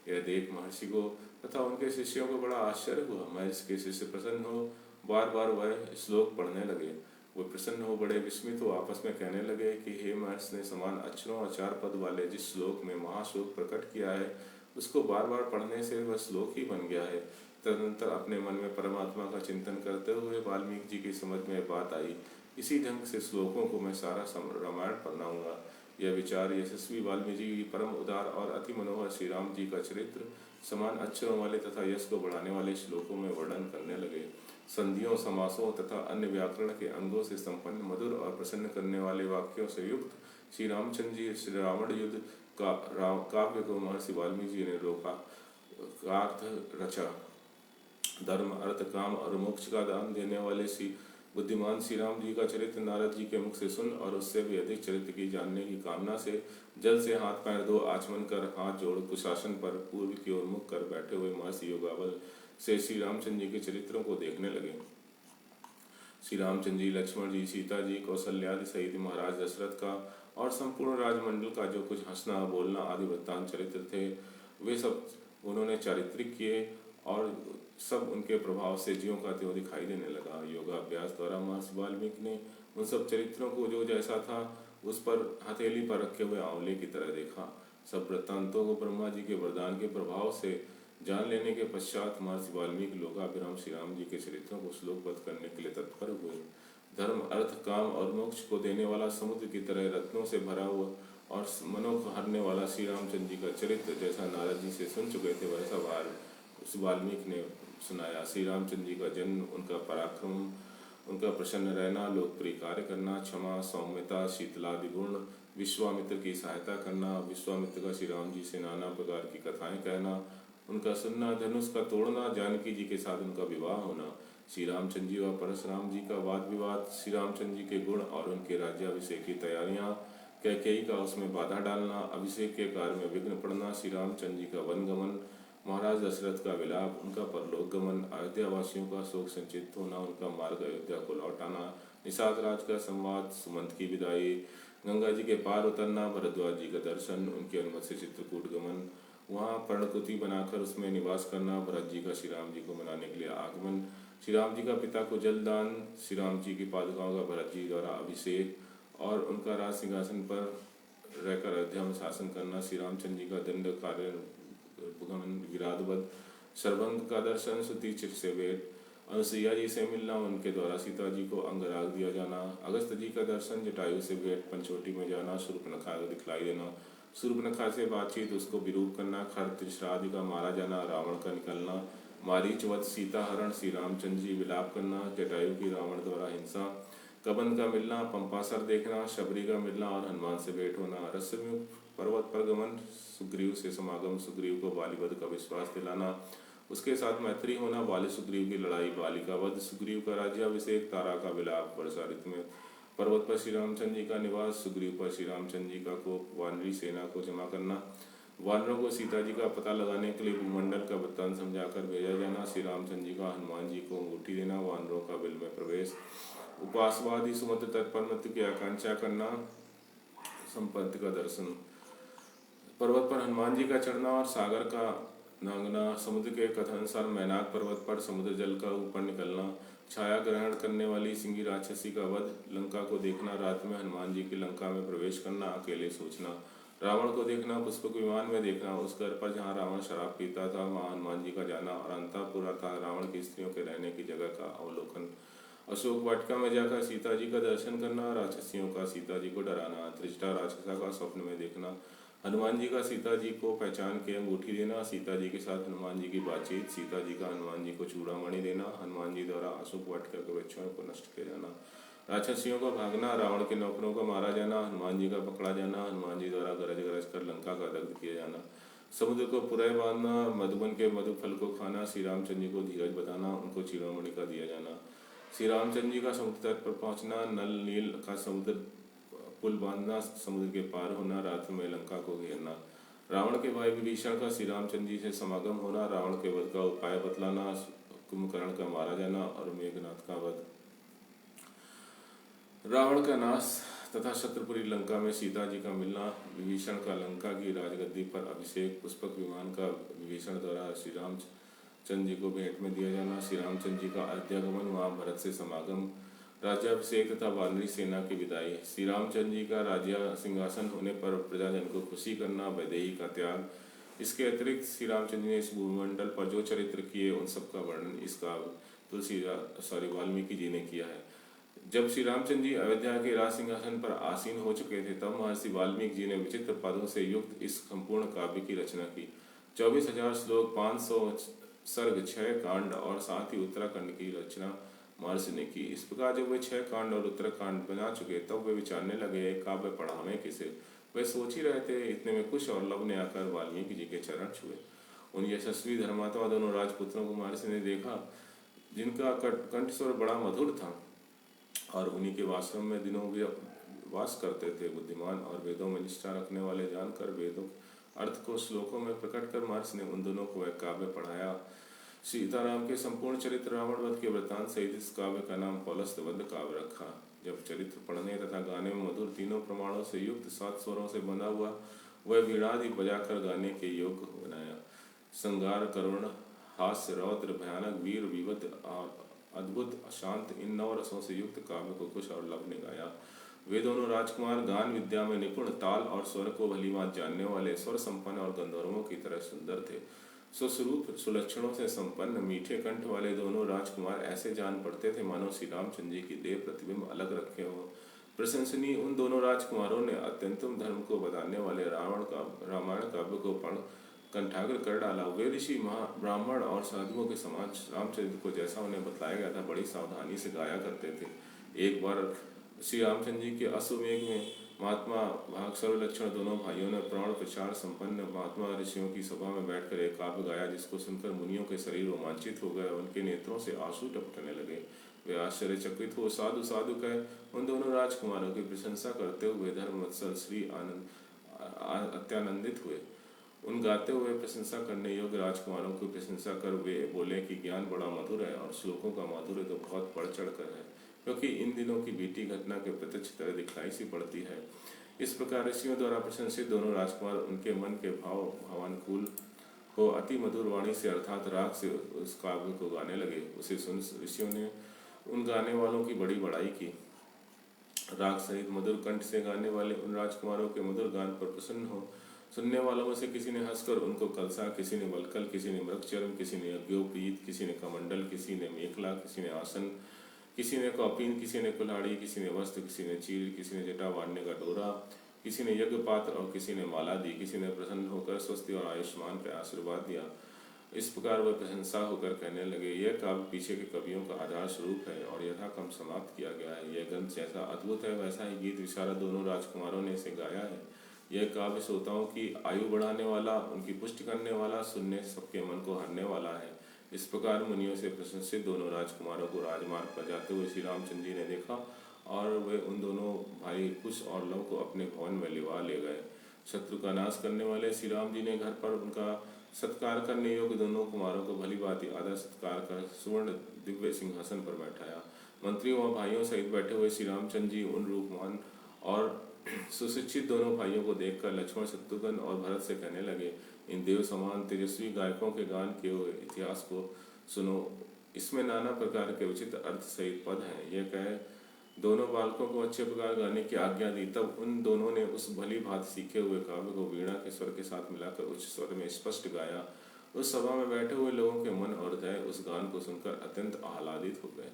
A: यह देख महर्षि को तथा उनके शिष्यों को बड़ा आश्चर्य हुआ। महर्षि के शिष्य प्रसन्न हो बार बार वह श्लोक पढ़ने लगे। वे प्रसन्न हो बड़े विस्मित हो आपस में कहने लगे कि हे महर्षि ने समान अक्षरों और 4 पद वाले जिस श्लोक में महाश्लोक प्रकट किया है, उसको बार बार पढ़ने से वह श्लोक ही बन गया है। तदनंतर अपने मन में परमात्मा का चिंतन करते हुए वाल्मीकि जी की समझ में बात आई, इसी ढंग से श्लोकों को मैं सारा रामायण पढ़ाऊंगा। यह विचार यशस्वी वाल्मीकि जी परम उदार और अति मनोहर श्री राम जी का चरित्र समान अक्षरों वाले तथा यश को बढ़ाने वाले श्लोकों में वर्णन करने लगे। संधियों, समासों तथा अन्य व्याकरण के अंगों से संपन्न मधुर और प्रसन्न करने वाले वाक्यों से युक्त श्री रामचंद्र जी श्री रावण युद्ध का काव्य को महर्षि वाल्मीकि जी ने रचा। धर्म, अर्थ, काम और मोक्ष का दान देने वाले श्री बुद्धिमान श्री राम जी का चरित्र नारद जी के मुख से सुन और उससे भी अधिक चरित्र की जानने की कामना से जल से हाथ पैर धो आचमन कर हाथ जोड़ कुशासन पर पूर्व की ओर मुख कर बैठे हुए महर्षि योगावल से श्री रामचंद्र जी के चरित्रों को देखने लगे। श्री रामचंद्र जी, लक्ष्मण जी, सीता जी, कौशल्यादि सहित महाराज दशरथ का और संपूर्ण राजमंडल का जो कुछ हंसना बोलना आदि वृत्तांत चरित्र थे, वे सब उन्होंने चारित्रिक किए और सब उनके प्रभाव से ज्यों का त्यों दिखाई देने लगा। योगाभ्यास द्वारा महर्षि वाल्मीकि ने उन सब चरित्रों को जो जैसा था उस पर हथेली पर रखे हुए आंवले की तरह देखा। सब वृत्तांतों को ब्रह्मा जी के वरदान के प्रभाव से जान लेने के पश्चात महर्षि वाल्मीकि लोकाभिराम श्री राम जी के चरित्रों को श्लोकबद्ध करने के लिए तत्पर हुए। धर्म, अर्थ, काम और मोक्ष को देने वाला समुद्र की तरह रत्नों से भरा हुआ और मनो को हरने वाला श्री रामचंद्र जी का चरित्र जैसा नारद जी से सुन चुके थे वैसा उस वाल्मीकि ने सुनाया। श्री रामचंद्र जी का जन्म, उनका पराक्रम, उनका प्रसन्न रहना, लोकप्रिय कार्य करना, क्षमा, सौम्यता, शीतलादि गुण, विश्वामित्र की सहायता करना, विश्वामित्र का श्री राम जी से नाना प्रकार की कथाएं कहना, उनका सुनना, धनुष का तोड़ना, जानकी जी के साथ उनका विवाह होना, श्री रामचंद्र जी व परशुराम जी का वाद विवाद, श्री रामचंद्र जी के गुण और उनके राज्याभिषेक की तैयारियां, कैकेयी का उसमें बाधा डालना, अभिषेक के कार्य में विघ्न पड़ना, श्री रामचंद्र जी का वनगमन, महाराज दशरथ का विलाप, उनका परलोक गमन, अयोध्या वासियों का शोक संचित होना, उनका मार्ग अयोध्या को लौटाना, निषाद राज का संवाद, सुमंत की विदाई, गंगा जी के पार उतरना, भरद्वाज जी का दर्शन, उनकी अनुमति से चित्रकूट गमन, वहाँ पर्णकुटी बनाकर उसमें निवास करना, भरत जी का श्री राम जी को मनाने के लिए आगमन, श्री राम जी का पिता को जलदान, श्री राम जी की पादुकाओं का भरत जी द्वारा अभिषेक और उनका राज सिंहासन पर रहकर अयोध्या में शासन करना, श्री रामचंद्र जी का दंड कार्य विराधवध, सर्वंग का दर्शन, सुती चिर से भेंट, अनुसुईया जी से मिलना, उनके द्वारा सीता जी को अंगराग दिया जाना, अगस्त जी का दर्शन, जटायु से भेंट, पंचवटी में जाना, शूर्पणखा को दिखलाई देना, शूर्पणखा से बातचीत, उसको विरूप करना, खरतिश्रादि का मारा जाना, रावण का निकलना, मारीच वध, सीता हरण, श्री रामचंद्र जी विलाप करना, जटायु की रावण द्वारा हिंसा, कबंध का मिलना, पंपासर देखना, शबरी का मिलना और हनुमान से भेंट होना, रस्यमुख पर्वत पर गमन, सुग्रीव से समागम, सुग्रीव को बालीवध का विश्वास दिलाना, उसके साथ मैत्री होना, बाली सुग्रीव की लड़ाई, बाली का वध, सुग्रीव का राज्याभिषेक, तारा का विलाप, वर्षा ऋतु में पर्वत पर श्री रामचंद्र जी का निवास, सुग्रीव पर श्री रामचंद्र जी का कोप, वानरी सेना को जमा करना, वानरों को सीता जी का पता लगाने के लिए भूमंडल का वृत्तांत समझाकर भेजा जाना, श्री रामचंद्र जी का हनुमान जी को अंगूठी देना, वानरों का बिल में प्रवेश, उपासवादी समुद्र तट पर मृत्यु की आकांक्षा करना, संपत्ति का दर्शन, पर्वत पर हनुमान जी का चढ़ना और सागर का नांगना, समुद्र के कथनानुसार मैनाक पर्वत पर समुद्र जल का ऊपर निकलना, छाया ग्रहण करने वाली सिंगी राक्षसी का वध, लंका को देखना, रात में हनुमान जी की लंका में प्रवेश करना, अकेले सोचना, रावण को देखना, पुष्पक विमान में देखना, उस घर पर जहाँ रावण शराब पीता था वहाँ हनुमान जी का जाना और अंतःपुर था रावण की स्त्रियों के रहने की जगह का अवलोकन, अशोक वाटिका में जाकर सीता जी का दर्शन करना, राक्षसियों का सीता जी को डराना, त्रिजटा राक्षसा का स्वप्न में देखना, हनुमान जी का सीता जी को पहचान के अंगूठी देना, सीता जी के साथ हनुमान जी की बातचीत, सीता जी का हनुमान जी को चूड़ामणि देना, हनुमान जी द्वारा अशोक वाटिका के वृक्षों को नष्ट किया जाना, राक्षसियों का भागना, रावण के नौकरों का मारा जाना, हनुमान जी का पकड़ा जाना, हनुमान जी द्वारा गरज गरज कर लंका का दग्ध किया जाना, समुद्र को पुरय बांधना, मधुबन के मधु फल को खाना, श्री रामचंद्र जी को धीरज बताना, उनको चूड़ामणि का दिया जाना, श्री रामचंद्र जी का समुद्र तट पर पहुंचना, नल नील का समुद्र पुल बांधना, समुद्र के पार होना, रात में लंका को घेरना, रावण के भाई विभीषण का श्री रामचंद्र जी से समागम होना, रावण के वध का उपाय बतलाना, कुंभकर्ण का मारा जाना और मेघनाथ का वध, रावण का नाश, तथा शत्रुपुरी लंका में सीता जी का मिलना, विभीषण का लंका की राजगद्दी पर अभिषेक, पुष्पक विमान का विभीषण द्वारा श्री रामचंद्र जी को भेंट में दिया जाना, श्री रामचंद्र जी का अयोध्यागमन, वहाँ भरत से समागम, राज्याभिषेक तथा वानरी सेना की विदाई, श्री रामचंद्र जी का राज्य सिंहासन होने पर प्रजाजन को खुशी करना, वैदेही का त्याग। इसके अतिरिक्त श्री रामचंद्र जी ने इस भूमंडल पर जो चरित्र किए उन सब का वर्णन इसका वाल्मीकि जी ने किया है। जब श्री रामचंद्र जी अयोध्या के राज सिंहासन पर आसीन हो चुके थे तब महर्षि वाल्मीकि जी ने विचित्र पदों से युक्त इस संपूर्ण काव्य की रचना की। 24,000 श्लोक, 500 सर्ग, 6 कांड और साथ ही उत्तराखंड की रचना महर्षि ने की। इस प्रकार जब वे 6 कांड और उत्तराखंड बना चुके तब वे विचारने लगे काव्य पढ़ावें किसे। वे सोच ही रहे थे, इतने में कुश और लव ने आकर वाल्मीकि जी के चरण छुए। उन यशस्वी धर्मात्मा दोनों राजपुत्रों को महर्षि ने देखा, जिनका कंठ स्वर बड़ा मधुर था और उन्हीं के आश्रम में दिनों वे वास करते थे। बुद्धिमान और वेदों में निष्ठा रखने वाले जानकर वेदों अर्थ को श्लोकों में प्रकट कर महर्षि ने उन दोनों को एक काव्य पढ़ाया। सीताराम के संपूर्ण चरित्र रावण वध के वृत्तांत सहित इस काव्य का नाम पौलस्त्य वध काव्य रखा। जब चरित्र पढ़ने तथा गाने में मधुर तीनों प्रमाणों से युक्त 7 स्वरों से बना हुआ वह वीणादि बजाकर गाने के योग्य बनाया। श्रृंगार, करुण, हास्य, रौद्र, भयानक, वीर, विवद और अद्भुत, अशांत, इन 9 रसों से युक्त काव्य को कुश और लव ने गाया। वे दोनों राजकुमार गान विद्या में निपुण, ताल और स्वर को भलीभांति जानने वाले, स्वर संपन्न और गंधर्वों की तरह सुंदर थे। सुस्वरूप, सुलक्षणों से संपन्न, मीठे कंठ वाले दोनों राजकुमार ऐसे जान पड़ते थे मानो श्री रामचंद्र जी की देह प्रतिबिंब अलग रखे हों। प्रशंसनीय उन दोनों राजकुमारों ने अत्यंतम धर्म को बताने वाले रामायण काव्य को पढ़ कंठाग्र कर डाला। वे ऋषि, ब्राह्मण और साधुओं के समाज रामचंद्र को जैसा उन्हें बतलाया गया था बड़ी सावधानी से गाया करते थे। एक बार श्री रामचंद्र जी के अश्वमेघ में महात्मा भाग सर्वलक्षण दोनों भाइयों ने प्राण प्रचार संपन्न महात्मा ऋषियों की सभा में बैठकर एक काव्य गाया, जिसको सुनकर मुनियों के शरीर रोमांचित हो गए, उनके नेत्रों से आंसू टपकने लगे। वे आश्चर्यचकित हो साधु साधु कह उन दोनों राजकुमारों की प्रशंसा करते हुए धर्मवत्सल श्री अत्यानंदित हुए। उन गाते हुए प्रशंसा करने योग्य राजकुमारों की प्रशंसा कर वे बोले कि ज्ञान बड़ा मधुर है और श्लोकों का माधुर्य तो बहुत बढ़ चढ़ कर है, क्योंकि इन दिनों की बीती घटना के प्रत्यक्ष तरह दिखलाई सी पड़ती है। इस प्रकार ऋषियों द्वारा प्रशंसित दोनों राजकुमार उनके मन के भावानुकूल हो अति मधुर वाणी से अर्थात राग से उस काव्य को गाने लगे। उसे सुन ऋषियों ने उन गाने वालों की बड़ी बड़ाई की। राग सहित मधुर कंठ से गाने वाले उन राजकुमारों के मधुर गान पर प्रसन्न हो सुनने वालों में से किसी ने हंसकर उनको कलसा, किसी ने वलकल, किसी ने मृगचर्म, किसी ने यज्ञोपवीत, किसी ने कमंडल, किसी ने मेखला, किसी ने आसन, किसी ने कौपीन, किसी ने कुल्हाड़ी, किसी ने वस्त्र, किसी ने चीर, किसी ने जटा बांधने का डोरा, किसी ने यज्ञ पात्र और किसी ने माला दी। किसी ने प्रसन्न होकर स्वस्ति और आयुष्मान का आशीर्वाद दिया। इस प्रकार वह प्रशंसा होकर कहने लगे, यह काव्य पीछे के कवियों का आधार स्वरूप है और यथाक्रम समाप्त किया गया है। यह ग्रंथ जैसा अद्भुत है वैसा ही गीत विशारद दोनों राजकुमारों ने इसे गाया है। यह काव्य श्रोताओं की आयु बढ़ाने वाला, उनकी पुष्टि करने वाला, सुनने सबके मन को हरने वाला है। इस प्रकार मुनियों से प्रशंसित दोनों राजकुमारों को राजमार्ग पर जाते हुए श्री रामचंद्र जी ने देखा और वे उन दोनों भाई कुश और लव को अपने भवन में लिवा ले गए। शत्रु का नाश करने वाले श्री राम जी ने घर पर उनका सत्कार करने योग्य दोनों कुमारों को भली भांति आदर सत्कार कर सुवर्ण दिव्य सिंहासन पर बैठाया। मंत्रियों और भाइयों सहित बैठे हुए श्री रामचंद्र जी उन रूपमान और सुशिक्षित दोनों भाइयों को देखकर लक्ष्मण, शत्रुघ्न और भरत से कहने लगे, इन देव समान तेजस्वी गायकों के गान किए हुए इतिहास को सुनो। इसमें नाना प्रकार के उचित अर्थ सहित पद हैं। यह कह दोनों बालकों को अच्छे प्रकार गाने की आज्ञा दी। तब उन दोनों ने उस भली भांति सीखे हुए काव्य को वीणा के स्वर के साथ मिलाकर उच्च स्वर में स्पष्ट गाया। उस सभा में बैठे हुए लोगों के मन और हृदय उस गान को सुनकर अत्यंत आह्लादित हो गए।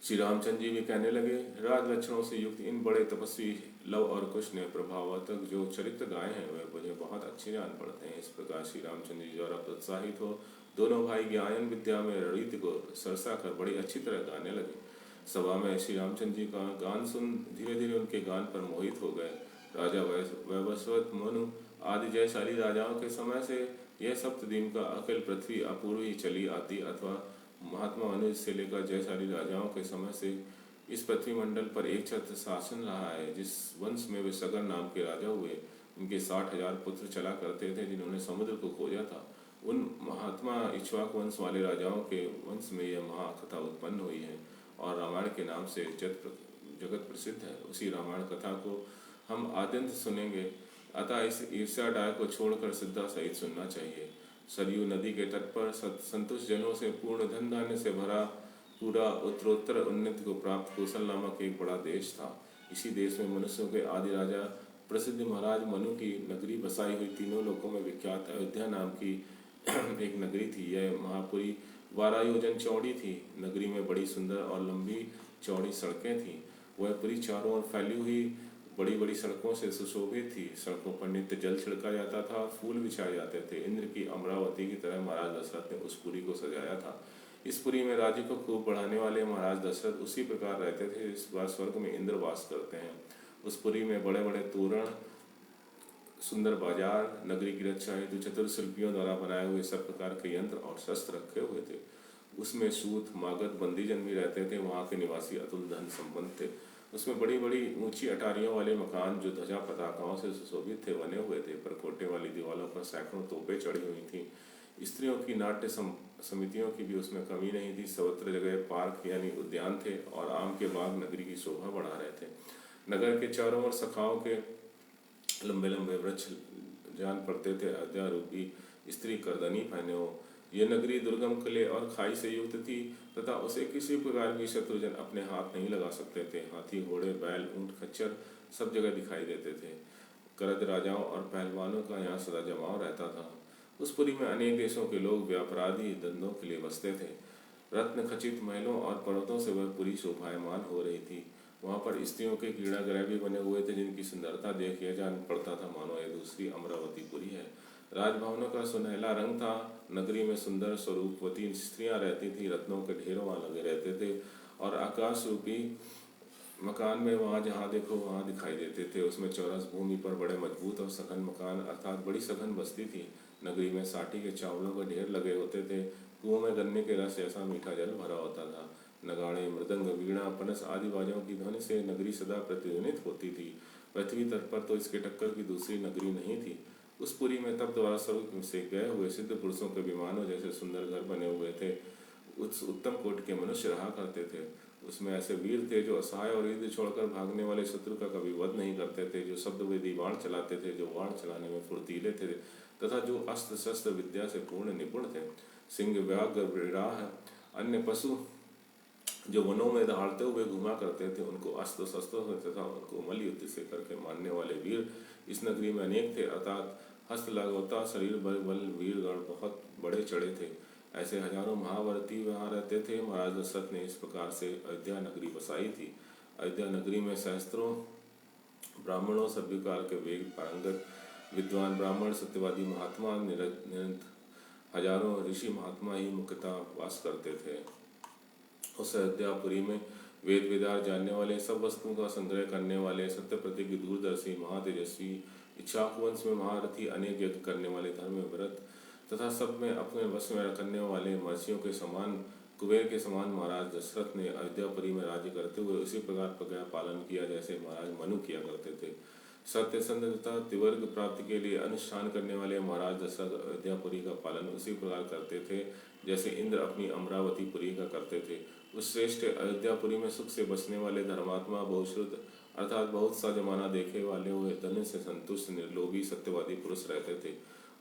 A: श्री रामचंद्र जी भी कहने लगे, राज लक्षणों से युक्त इन बड़े तपस्वी लव और कुश ने प्रभावतक जो चरित्र गाए हैं वे मुझे बहुत अच्छे जान पड़ते हैं। इस प्रकार श्री रामचंद्र जी द्वारा प्रोत्साहित हो दोनों भाई ज्ञान विद्या में रणनीति को सरसा कर बड़ी अच्छी तरह गाने लगे। सभा में श्री रामचंद्र जी का गान सुन धीरे धीरे उनके गान पर मोहित हो गए। राजा वैवस्वत, मनु आदि जयशाली राजाओं के समय से यह सप्तद्वीप का अखिल पृथ्वी अपूर्व ही चली आती अथवा महात्मा अनुज से लेकर जयशाली राजाओं के समय से इस पृथ्वी मंडल पर एक छत्र शासन रहा है। जिस वंश में वे सगर नाम के राजा हुए, उनके 60,000 पुत्र चला करते थे जिन्होंने समुद्र को खोजा था। उन महात्मा इक्ष्वाकु वंश वाले राजाओं के वंश में यह महाकथा उत्पन्न हुई है और रामायण के नाम से जगत प्रसिद्ध है, उसी रामायण कथा को हम आद्यंत सुनेंगे। अतः इस ईर्ष्याडाय को छोड़कर श्रद्धा सहित सुनना चाहिए। सरयू नदी के तट पर संतुष्ट जनों से पूर्ण धन धान्य से भरा पूरा उत्तरोत्तर उन्नति को प्राप्त कौशल नामक एक बड़ा देश था। इसी देश में मनुष्यों के आदि राजा प्रसिद्ध महाराज मनु की नगरी बसाई हुई तीनों लोकों में विख्यात अयोध्या नाम की एक नगरी थी। यह महापुरी 12 योजन चौड़ी थी। नगरी में बड़ी सुंदर और लंबी चौड़ी सड़कें थीं। वह पुरी चारों ओर फैली हुई बड़ी बड़ी सड़कों से सुशोभित थी। सड़कों पर नित्य जल छिड़का जाता था, फूल बिछाए जाते थे। इंद्र की अमरावती की तरह महाराज दशरथ ने उस पुरी को सजाया था। इस पुरी में राज्य को खूब बढ़ाने वाले महाराज दशरथ उसी प्रकार रहते थे इस बार स्वर्ग में इंद्र वास करते हैं। उस पुरी में बड़े बड़े तोरण, सुंदर बाजार, नगरी की रक्षा हेतु चतुर शिल्पियों द्वारा बनाए हुए सब प्रकार के यंत्र और शस्त्र रखे हुए थे। उसमें सूत, मागध, बंदीजन भी रहते थे। वहाँ के निवासी अतुल धन संपन्न थे। उसमें बड़ी बड़ी ऊंची अटारियों वाले मकान जो ध्वजा पताकाओं से सुशोभित थे बने हुए थे। परकोटे वाली दीवारों पर सैकड़ों तोपें चढ़ी हुई थीं। स्त्रियों की नाट्य समितियों की भी उसमें कमी नहीं थी। सर्वत्र जगह पार्क यानी उद्यान थे और आम के बाग नगरी की शोभा बढ़ा रहे थे। नगर के चारों ओर शाखाओं के लंबे लंबे वृक्ष जान पड़ते थे। अयोध्या रूपी स्त्री करदनी पहने हो। यह नगरी दुर्गम किले और खाई से युक्त थी तथा उसे किसी प्रकार की शत्रुजन अपने हाथ नहीं लगा सकते थे। हाथी, घोड़े, बैल, ऊंट, खच्चर सब जगह दिखाई देते थे। करद राजाओं और पहलवानों का यहाँ सदा जमाव रहता था। उस पुरी में अनेक देशों के लोग व्यापारादि धंधों के लिए बसते थे। रत्न खचित महलों और पर्वतों से वह पुरी शोभायमान हो रही थी। वहाँ पर स्त्रियों के क्रीड़ागृह भी बने हुए थे जिनकी सुंदरता देख यह जान पड़ता था मानो यह दूसरी अमरावती पुरी है। राजभवनों का सुनहला रंग था। नगरी में सुंदर स्वरूपवती स्त्रियां रहती थी। रत्नों के ढेरों वहाँ लगे रहते थे और आकाश रूपी मकान में वहाँ जहाँ देखो वहाँ दिखाई देते थे। उसमें चौरस भूमि पर बड़े मजबूत और सघन मकान अर्थात बड़ी सघन बस्ती थी। नगरी में साठी के चावलों के ढेर लगे होते थे। कुओं में गन्ने के रस जैसा मीठा जल भरा होता था। नगाड़े, मृदंग, वीणा, पनस आदि बाजों की ध्वनि से नगरी सदा प्रतिध्वनित होती थी। पृथ्वी तट पर तो इसके टक्कर की दूसरी नगरी नहीं थी। उस पुरी में तब द्वारा स्वर्ग से गए हुए सिद्ध पुरुषों के विमानों जैसे सुंदर घर बने हुए थे। उस उत्तम कोटि के मनुष्य रहा करते थे। उसमें ऐसे वीर थे जो असहाय और युद्ध छोड़कर भागने वाले शत्रु का कभी वध नहीं करते थे, जो शब्दवेदी बाण चलाते थे, जो बाण चलाने में फुर्तीले थे तथा जो अस्त्र शस्त्र विद्या से पूर्ण निपुण थे। सिंह, व्याघ्र, वृराह, अन्य पशु जो वनों में दहाड़ते हुए घुमा करते थे, उनको अस्त्र शस्त्रों से तथा उनको मल युद्ध से करके मारने वाले वीर इस नगरी में अनेक थे। अर्थात हस्त लगोता शरीर बल वीरगण बहुत बड़े चढ़े थे। ऐसे हजारों महावरती वहाँ रहते थे। महाराज दशरथ ने इस प्रकार से अयोध्या नगरी बसाई थी। अयोध्या नगरी में सहस्त्रों ब्राह्मणों, सभ्यकार के वेद पारंगत विद्वान ब्राह्मण, सत्यवादी महात्मा, हजारों ऋषि महात्मा ही मुख्यतः वास करते थे। उस अयोध्यापुरी में वेद वेदार जानने वाले, सब वस्तुओं का संग्रह करने वाले, सत्य प्रतिज्ञ, दूरदर्शी, महातेजस्वी, इच्छाकुवंश में महारथी, अनेक यज्ञ करने वाले, धर्म में व्रत तथा सब में अपने वश में करने वाले, महर्षियों के समान, कुबेर के समान महाराज दशरथ ने अयोध्यापुरी में राज्य करते हुए उसी प्रकार प्रज्ञा पालन किया जैसे महाराज मनु किया करते थे। सत्यसंध तथा तिवर्ग प्राप्ति के लिए अनुष्ठान करने वाले महाराज दशरथ अयोध्यापुरी का पालन उसी प्रकार करते थे जैसे इंद्र अपनी अमरावती पुरी का करते थे। उस श्रेष्ठ अयोध्यापुरी में सुख से बसने वाले धर्मात्मा, बहुश्रुत अर्थात बहुत सा जमाना देखे वाले हुए, धन से संतुष्ट, निर्लोभी, सत्यवादी पुरुष रहते थे।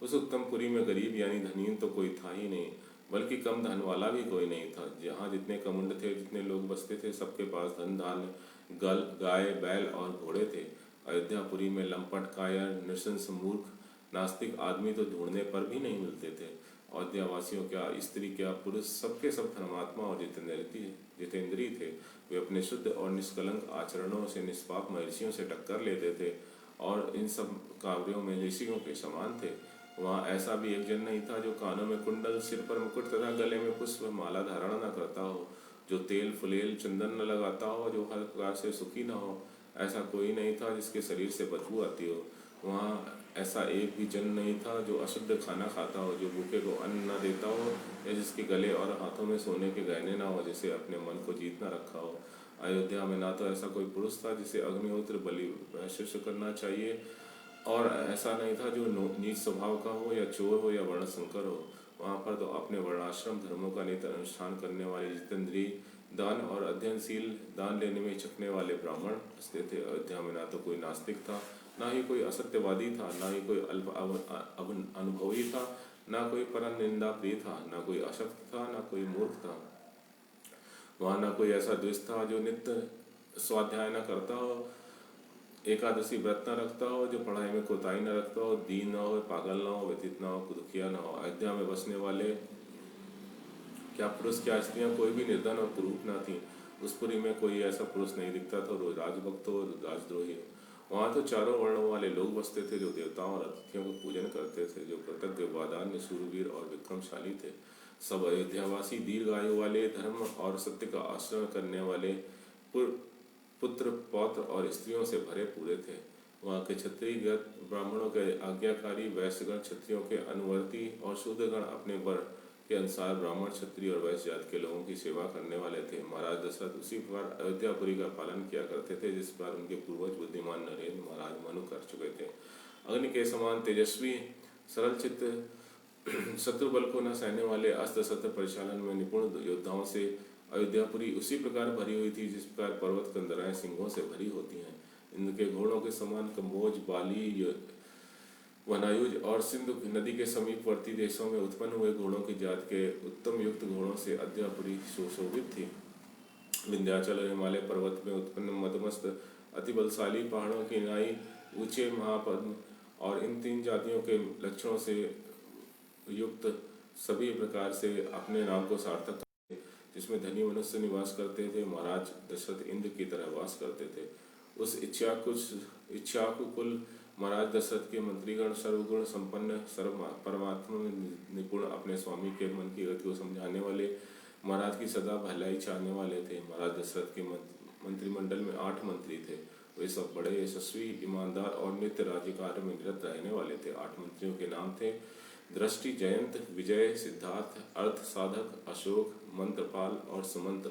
A: उस उत्तम पुरी में गरीब यानी धनीन तो कोई था ही नहीं, बल्कि कम धन वाला भी कोई नहीं था। जहाँ जितने कमुंड थे, जितने लोग बसते थे, सबके पास धन, धान्य, गल, गाय, बैल और घोड़े थे। अयोध्यापुरी में लंपट, कायर, नृशंस, मूर्ख, नास्तिक आदमी तो ढूंढने पर भी नहीं मिलते थे। अयोध्यावासियों क्या स्त्री क्या पुरुष, सबके सब धर्मात्मा और जितेंद्रीय थे। वे अपने शुद्ध और निष्कलंक आचरणों से निष्पाप महर्षियों से टक्कर लेते थे और इन सब कार्यों में ऋषियों के समान थे। वहाँ ऐसा भी एक जन नहीं था जो कानों में कुंडल, सिर पर मुकुट तथा गले में पुष्प माला धारण न करता हो, जो तेल फुलेल चंदन न लगाता हो, जो हर प्रकार से सुखी न हो। ऐसा कोई नहीं था जिसके शरीर से बदबू आती हो। वहाँ ऐसा एक भी जन नहीं था जो अशुद्ध खाना खाता हो, जो भूखे को अन्न न देता हो, या जिसके गले और हाथों में सोने के गहने ना हो, जिसे अपने मन को जीत न रखा हो। अयोध्या में ना तो ऐसा कोई पुरुष था जिसे अग्निहोत्र बलि वैश्य करना चाहिए, और ऐसा नहीं था जो नीच स्वभाव का हो, या चोर हो, या वर्ण संकर हो। वहाँ पर तो अपने वर्णाश्रम धर्मों का नित्य अनुष्ठान करने वाले जितेंद्रीय दान और अध्ययनशील, दान लेने में हिचकने वाले ब्राह्मण बसते थे। अयोध्या में ना तो कोई नास्तिक था, ना ही कोई असत्यवादी था, ना ही कोई अनुभवी था, ना कोई परम निंदा प्रिय था, ना कोई अशक्त था, ना कोई मूर्ख था। वहाँ ना कोई ऐसा द्विज था जो नित्य स्वाध्याय न करता हो, एकादशी व्रत न रखता हो, जो पढ़ाई में कोताही न रखता हो, दीन न हो, पागल न हो, व्यतीत न हो, दुखिया न हो। अयोध्या में बसने वाले क्या पुरुष क्या स्त्रियां कोई भी निर्धन और कुरूप न थी। उस पुरी में कोई ऐसा पुरुष नहीं दिखता था जो राजभक्त हो, राजद्रोही हो। वहाँ तो चारों वर्णों वाले लोग बसते थे, जो देवताओं और अतिथियों को पूजन करते थे, जो कृतज्ञ, वादान्य, शूरवीर और विक्रमशाली थे। सब अयोध्यावासी दीर्घ आयु वाले, धर्म और सत्य का आचरण करने वाले, पुत्र, पौत्र और स्त्रियों से भरे पूरे थे। वहाँ के क्षत्रिय ब्राह्मणों के आज्ञाकारी, वैश्यगण क्षत्रियों के अनुवर्ती और शूद्रगण अपने वर के अनुसार ब्राह्मण, क्षत्रिय और वैश्य जाति के लोगों की सेवा करने वाले थे। महाराज दशरथ उसी प्रकार अयोध्यापुरी का पालन किया करते थे जिस प्रकार उनके पूर्वज बुद्धिमान नरेंद्र महाराज मनु कर चुके थे। अग्नि के समान तेजस्वी, सरल चित्त, शत्रु बल को न सहने वाले, अस्त्र शस्त्र परिचालन में निपुण योद्धाओं से अयोध्यापुरी उसी प्रकार भरी हुई थी जिस प्रकार पर्वत कंदराएं सिंहों से भरी होती हैं। इनके घोड़ों के समान कम्बोज, बाली, वनायुज और सिंधु नदी के समीपवर्ती देशों में उत्पन्न हुए घोड़ों की जात के उत्तम युक्त घोड़ों से अयोध्यापुरी सुशोभित थी। विंध्याचल और हिमालय पर्वत में उत्पन्न मदमस्त अति बलशाली पहाड़ों की नाई, ऊंचे महापद्म और इन तीन जातियों के लक्षणों से युक्त सभी प्रकार से अपने नाम को सार्थक करते, जिसमें धनी मनुष्य निवास करते थे। महाराज दशरथ इंद्र की तरह वास करते थे। उस इच्छाकुल महाराज दशरथ के मंत्रीगण सर्वगुण संपन्न, सर्व परमात्मा में निपुण, अपने स्वामी के मन की गति को समझाने वाले, महाराज की सदा भलाई चाहने वाले थे। महाराज दशरथ के मंत्रिमंडल में 8 मंत्री थे। वे सब बड़े यशस्वी, ईमानदार और नित्य राज्य कार्य में निरत रहने वाले थे। 8 मंत्रियों के नाम थे दृष्टि, जयंत, विजय, सिद्धार्थ, अर्थ साधक, अशोक, मंत्रपाल और सुमंत्र।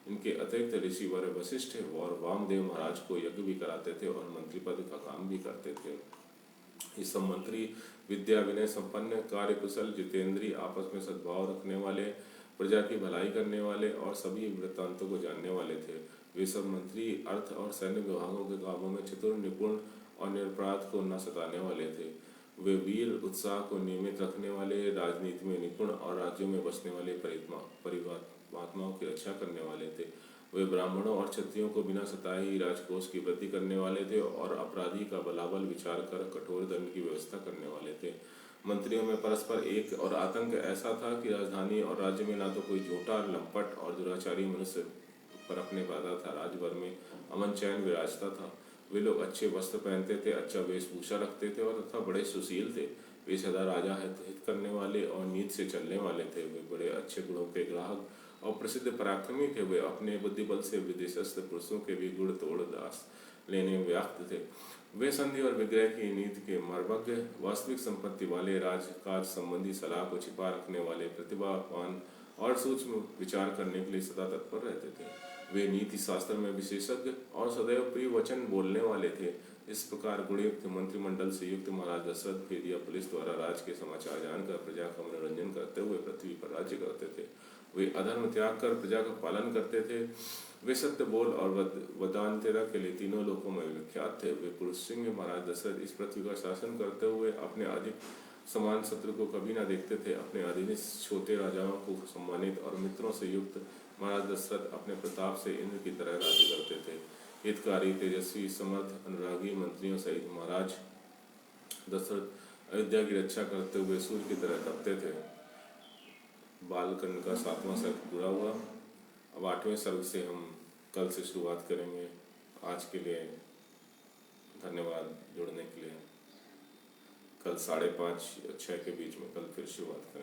A: इनके अतिरिक्त ऋषि वर वशिष्ठ और वामदेव महाराज को यज्ञ भी कराते थे और मंत्री पद का काम भी करते थे। ये सब मंत्री विद्या विनय संपन्न, कार्य कुशल, जितेंद्रीय, आपस में सद्भाव रखने वाले, प्रजा की भलाई करने वाले और सभी वृत्तांतों को जानने वाले थे। वे सब मंत्री अर्थ और सैन्य विभागों के कामों में चतुर, निपुण और निरपराध को न सताने वाले थे। वे वीर, उत्साह को नियमित रखने वाले, राजनीति में निपुण और राज्यों में बसने वाले परिवात्माओं की रक्षा करने वाले थे। वे ब्राह्मणों और क्षत्रियों को बिना सताए ही राजकोष की वृद्धि करने वाले थे और अपराधी का बलाबल विचार कर कठोर दंड की व्यवस्था करने वाले थे। मंत्रियों में परस्पर एक और आतंक ऐसा था कि राजधानी और राज्य में ना तो कोई झूठा, लंपट और दुराचारी मनुष्य परखने पाता था। राजभर में अमन चैन विराजता था। वे लोग अच्छे वस्त्र पहनते थे, अच्छा वेशभूषा रखते थे और तथा बड़े सुशील थे। वे सदा राजा हित करने वाले और नीति से चलने वाले थे। वे बड़े अच्छे गुणों के ग्राहक और प्रसिद्ध पराक्रमी थे। वे अपने बुद्धिबल से विदेशस्थ पुरुषों के भी गुण तोड़ दास लेने में व्याप्त थे। वे संधि और विग्रह की नीति के मर्मज्ञ, वास्तविक संपत्ति वाले, राजकाज संबंधी सलाह को छिपा रखने वाले, प्रतिभावान और सूक्ष्म विचार करने के लिए सदा तत्पर रहते थे। वे नीति शास्त्र में विशेषज्ञ और सदैव प्रिय वचन बोलने वाले थे। इस प्रकार गुणयुक्त मंत्रिमंडल से युक्त महाराज दशरथ भेदिया पुलिस द्वारा राज के समाचार जानकर प्रजा का मनोरंजन करते हुए पृथ्वी पर राज्य करते थे। वे अधर्म त्याग कर प्रजा का पालन करते थे। वे सत्य बोल और वदान्यता के लिए तीनों लोकों में विख्यात थे। वे पुरुष सिंह महाराज दशरथ इस पृथ्वी का शासन करते हुए अपने अधिक समान शत्रु को कभी न देखते थे। अपने अधीनस्थ छोटे राजाओं को सम्मानित और मित्रों से युक्त महाराज दशरथ अपने प्रताप से इंद्र की तरह राज्य करते थे। हितकारी, तेजस्वी, समर्थ, अनुरागी मंत्रियों सहित महाराज दशरथ अयोध्या की रक्षा करते हुए सूर्य की तरह तपते थे। बालखंड का 7वां सर्ग पूरा हुआ। अब 8वें सर्ग से हम कल से शुरुआत करेंगे। आज के लिए धन्यवाद जुड़ने के लिए। कल 5:30 और 6 के बीच में कल फिर शुरुआत करेंगे।